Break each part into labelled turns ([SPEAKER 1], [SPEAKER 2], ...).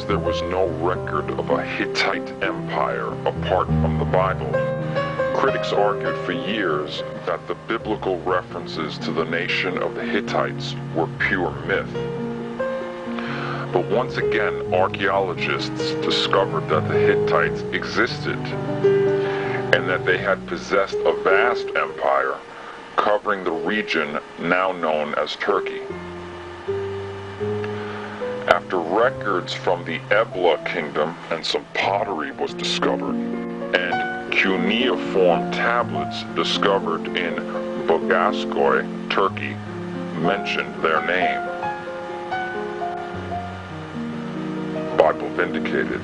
[SPEAKER 1] because there was no record of a Hittite empire apart from the Bible, critics argued for years that the biblical references to the nation of the Hittites were pure myth. But once again, archaeologists discovered that the Hittites existed and that they had possessed a vast empire covering the region now known as Turkey. After records from the Ebla kingdom and some pottery was discovered, and cuneiform tablets discovered in Bogaskoy, Turkey, mentioned their name. Bible vindicated.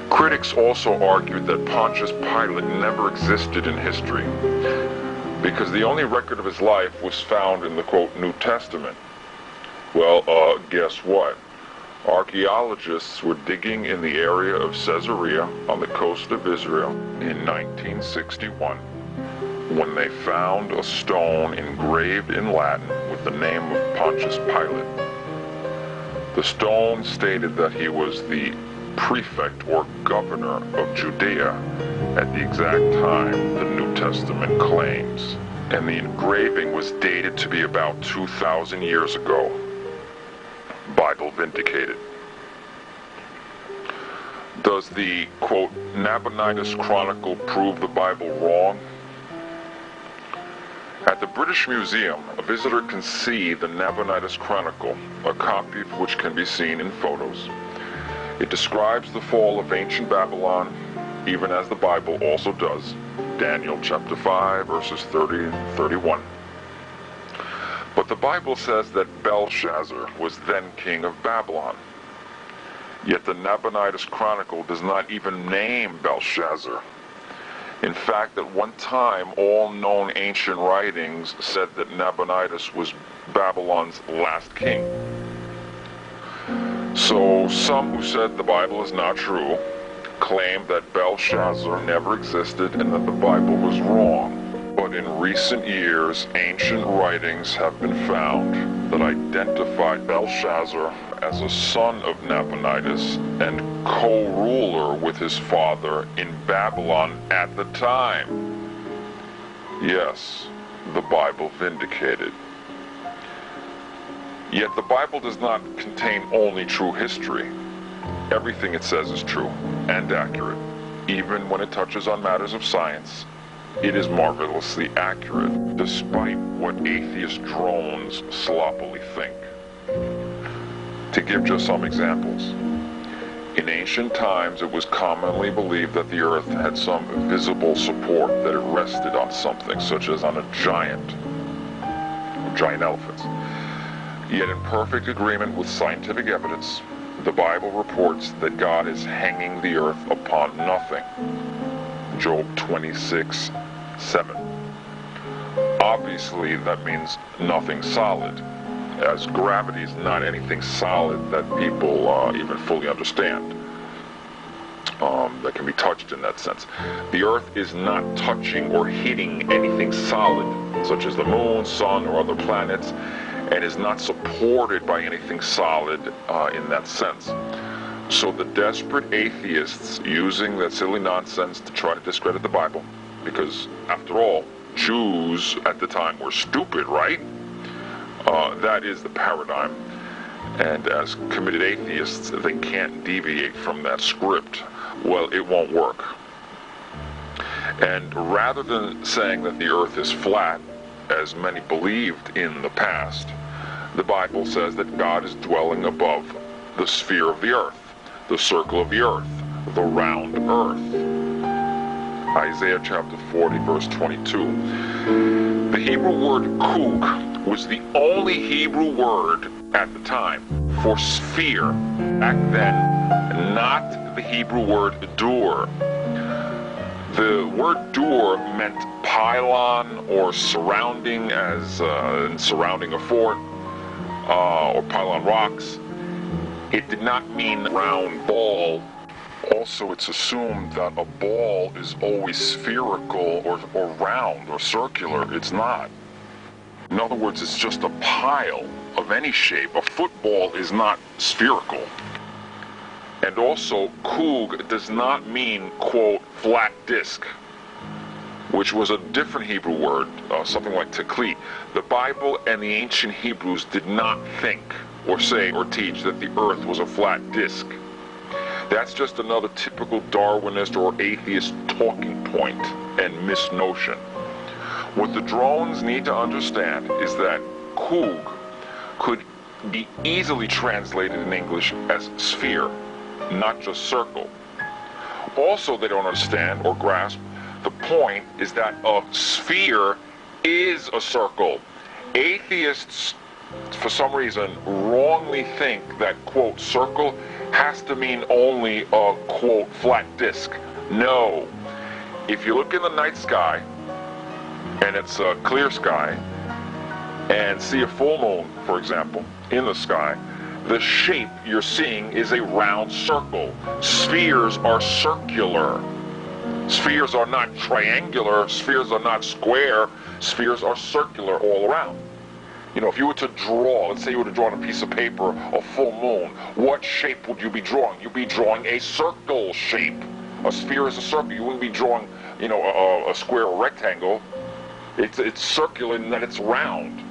[SPEAKER 1] Critics also argued that Pontius Pilate never existed in history because the only record of his life was found in the, quote, New Testament. Well, guess what? Archaeologists were digging in the area of Caesarea on the coast of Israel in 1961 when they found a stone engraved in Latin with the name of Pontius Pilate. The stone stated that he was the prefect or governor of Judea at the exact time the New Testament claims, and the engraving was dated to be about 2,000 years ago. Bible vindicated. Does the, quote, Nabonidus Chronicle prove the Bible wrong? At the British Museum, a visitor can see the Nabonidus Chronicle, a copy of which can be seen in photos. It describes the fall of ancient Babylon, even as the Bible also does, Daniel chapter 5, verses 30 and 31. But the Bible says that Belshazzar was then king of Babylon. Yet the Nabonidus Chronicle does not even name Belshazzar. In fact, at one time, all known ancient writings said that Nabonidus was Babylon's last king. So some who said the Bible is not true claim that Belshazzar never existed and that the Bible was wrong. But in recent years, ancient writings have been found that identify Belshazzar as a son of Nabonidus and co-ruler with his father in Babylon at the time. Yes, the Bible vindicated. Yet the Bible does not contain only true history. Everything it says is true and accurate. Even when it touches on matters of science, it is marvelously accurate, despite what atheist drones sloppily think. To give just some examples, in ancient times it was commonly believed that the earth had some visible support, that it rested on something, such as on a giant elephant. Yet in perfect agreement with scientific evidence, the Bible reports that God is hanging the earth upon nothing. Job 26:7. Obviously, that means nothing solid, as gravity is not anything solid that people even fully understand, that can be touched in that sense. The earth is not touching or hitting anything solid, such as the moon, sun, or other planets, and is not supported by anything solid in that sense. So the desperate atheists using that silly nonsense to try to discredit the Bible, because after all, Jews at the time were stupid, right? That is the paradigm. And as committed atheists, they can't deviate from that script. Well, it won't work. And rather than saying that the earth is flat, as many believed in the past, the Bible says that God is dwelling above the sphere of the earth, the circle of the earth, the round earth. Isaiah chapter 40, verse 22. The Hebrew word kug was the only Hebrew word at the time for sphere. Back then, not the Hebrew word dur. The word dur meant pylon or surrounding, as in surrounding a fort, or pylon rocks. It did not mean round ball. Also, it's assumed that a ball is always spherical or round or circular. It's not. In other words, it's just a pile of any shape. A football is not spherical. And also, kug does not mean, quote, flat disc, which was a different Hebrew word, something like tekli. The Bible and the ancient Hebrews did not think or say or teach that the earth was a flat disc. That's just another typical Darwinist or atheist talking point and misnotion. What the drones need to understand is that kug could be easily translated in English as sphere, not just circle. Also, they don't understand or grasp the point is that a sphere is a circle. Atheists, for some reason, wrongly think that, quote, circle has to mean only a, quote, flat disc. No. If you look in the night sky, and it's a clear sky, and see a full moon, for example, in the sky, the shape you're seeing is a round circle. Spheres are circular. Spheres are not triangular. Spheres are not square. Spheres are circular all around. You know, if you were to draw, let's say you were to draw on a piece of paper a full moon, what shape would you be drawing? You'd be drawing a circle shape. A sphere is a circle. You wouldn't be drawing, you know, a square or rectangle. It's circular in that it's round.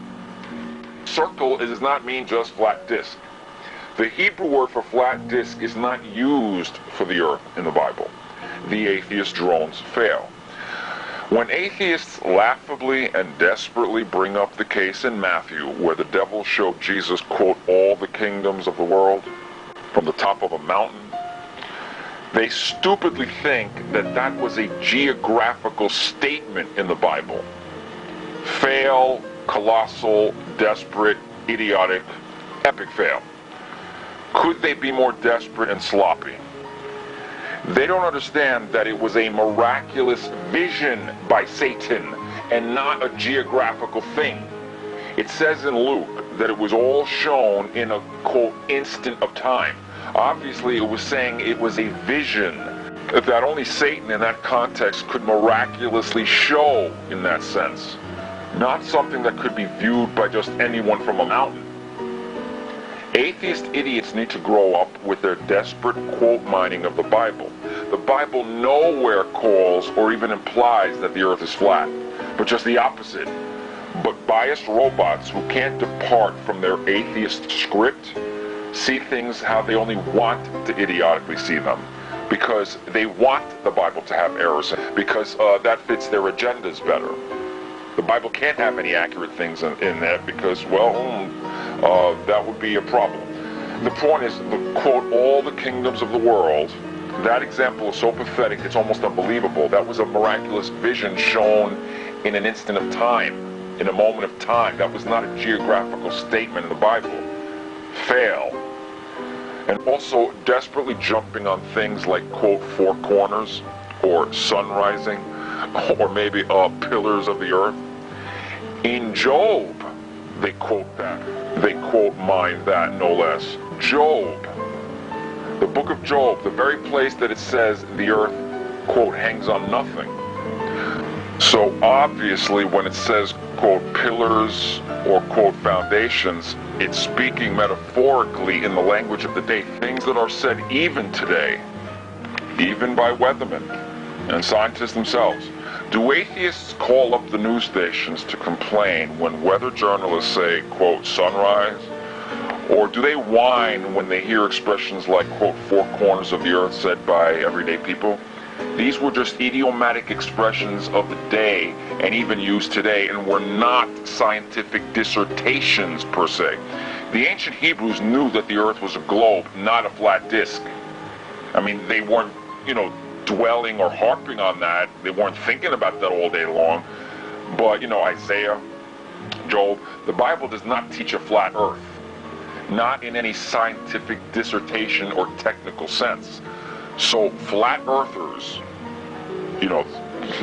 [SPEAKER 1] Circle does not mean just flat disc. The Hebrew word for flat disc is not used for the earth in the Bible. The atheist drones fail. When atheists laughably and desperately bring up the case in Matthew where the devil showed Jesus, quote, all the kingdoms of the world from the top of a mountain, they stupidly think that that was a geographical statement in the Bible. Fail, colossal, desperate, idiotic, epic fail. Could they be more desperate and sloppy? They don't understand that it was a miraculous vision by Satan and not a geographical thing. It says in Luke that it was all shown in a, quote, instant of time. Obviously, it was saying it was a vision that only Satan in that context could miraculously show in that sense. Not something that could be viewed by just anyone from a mountain. Atheist idiots need to grow up with their desperate quote mining of the Bible. The Bible nowhere calls or even implies that the earth is flat, but just the opposite. But biased robots who can't depart from their atheist script see things how they only want to idiotically see them, because they want the Bible to have errors, because that fits their agendas better. The Bible can't have any accurate things in that because, well, that would be a problem. The point is, the quote, all the kingdoms of the world, that example is so pathetic, it's almost unbelievable. That was a miraculous vision shown in an instant of time, in a moment of time. That was not a geographical statement in the Bible. Fail. And also desperately jumping on things like, quote, four corners, or sun rising, or maybe pillars of the earth. In Job, they quote that. They quote mine that, no less. Job, the book of Job, the very place that it says the earth, quote, hangs on nothing. So obviously when it says, quote, pillars or, quote, foundations, it's speaking metaphorically in the language of the day. Things that are said even today, even by weathermen and scientists themselves. Do atheists call up the news stations to complain when weather journalists say, quote, sunrise? Or do they whine when they hear expressions like, quote, four corners of the earth said by everyday people? These were just idiomatic expressions of the day and even used today, and were not scientific dissertations per se. The ancient Hebrews knew that the earth was a globe, not a flat disc. I mean, they weren't, dwelling or harping on that. They weren't thinking about that all day long. But, Isaiah, Job, the Bible does not teach a flat earth. Not in any scientific dissertation or technical sense. So flat earthers,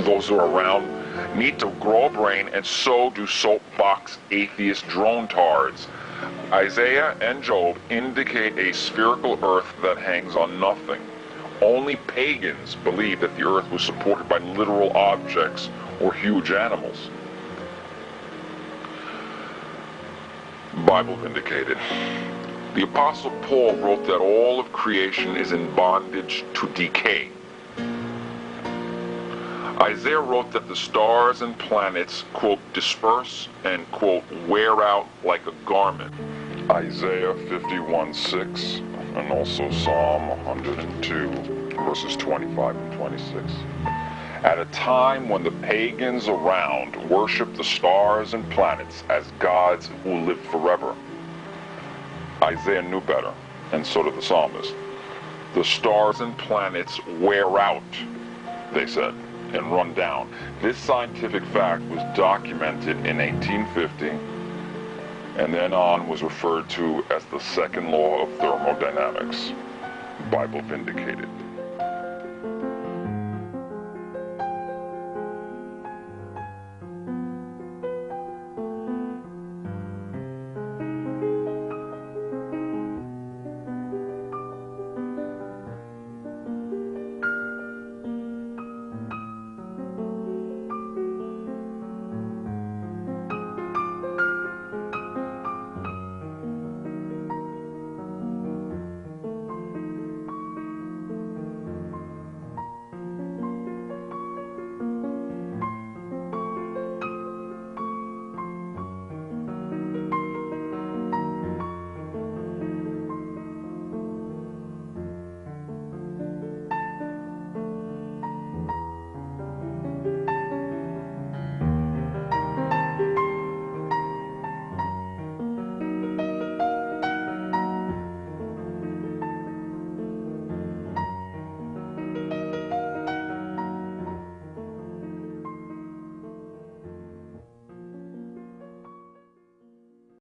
[SPEAKER 1] those who are around, need to grow a brain, and so do soapbox atheist drone tards. Isaiah and Job indicate a spherical earth that hangs on nothing. Only pagans believed that the earth was supported by literal objects or huge animals. Bible Vindicated. The Apostle Paul wrote that all of creation is in bondage to decay. Isaiah wrote that the stars and planets, quote, disperse and, quote, wear out like a garment. Isaiah 51:6 and also Psalm 102, verses 25 and 26. At a time when the pagans around worship the stars and planets as gods who live forever, Isaiah knew better, and so did the psalmist. The stars and planets wear out, they said, and run down. This scientific fact was documented in 1850, and then on was referred to as the second law of thermodynamics. Bible Vindicated.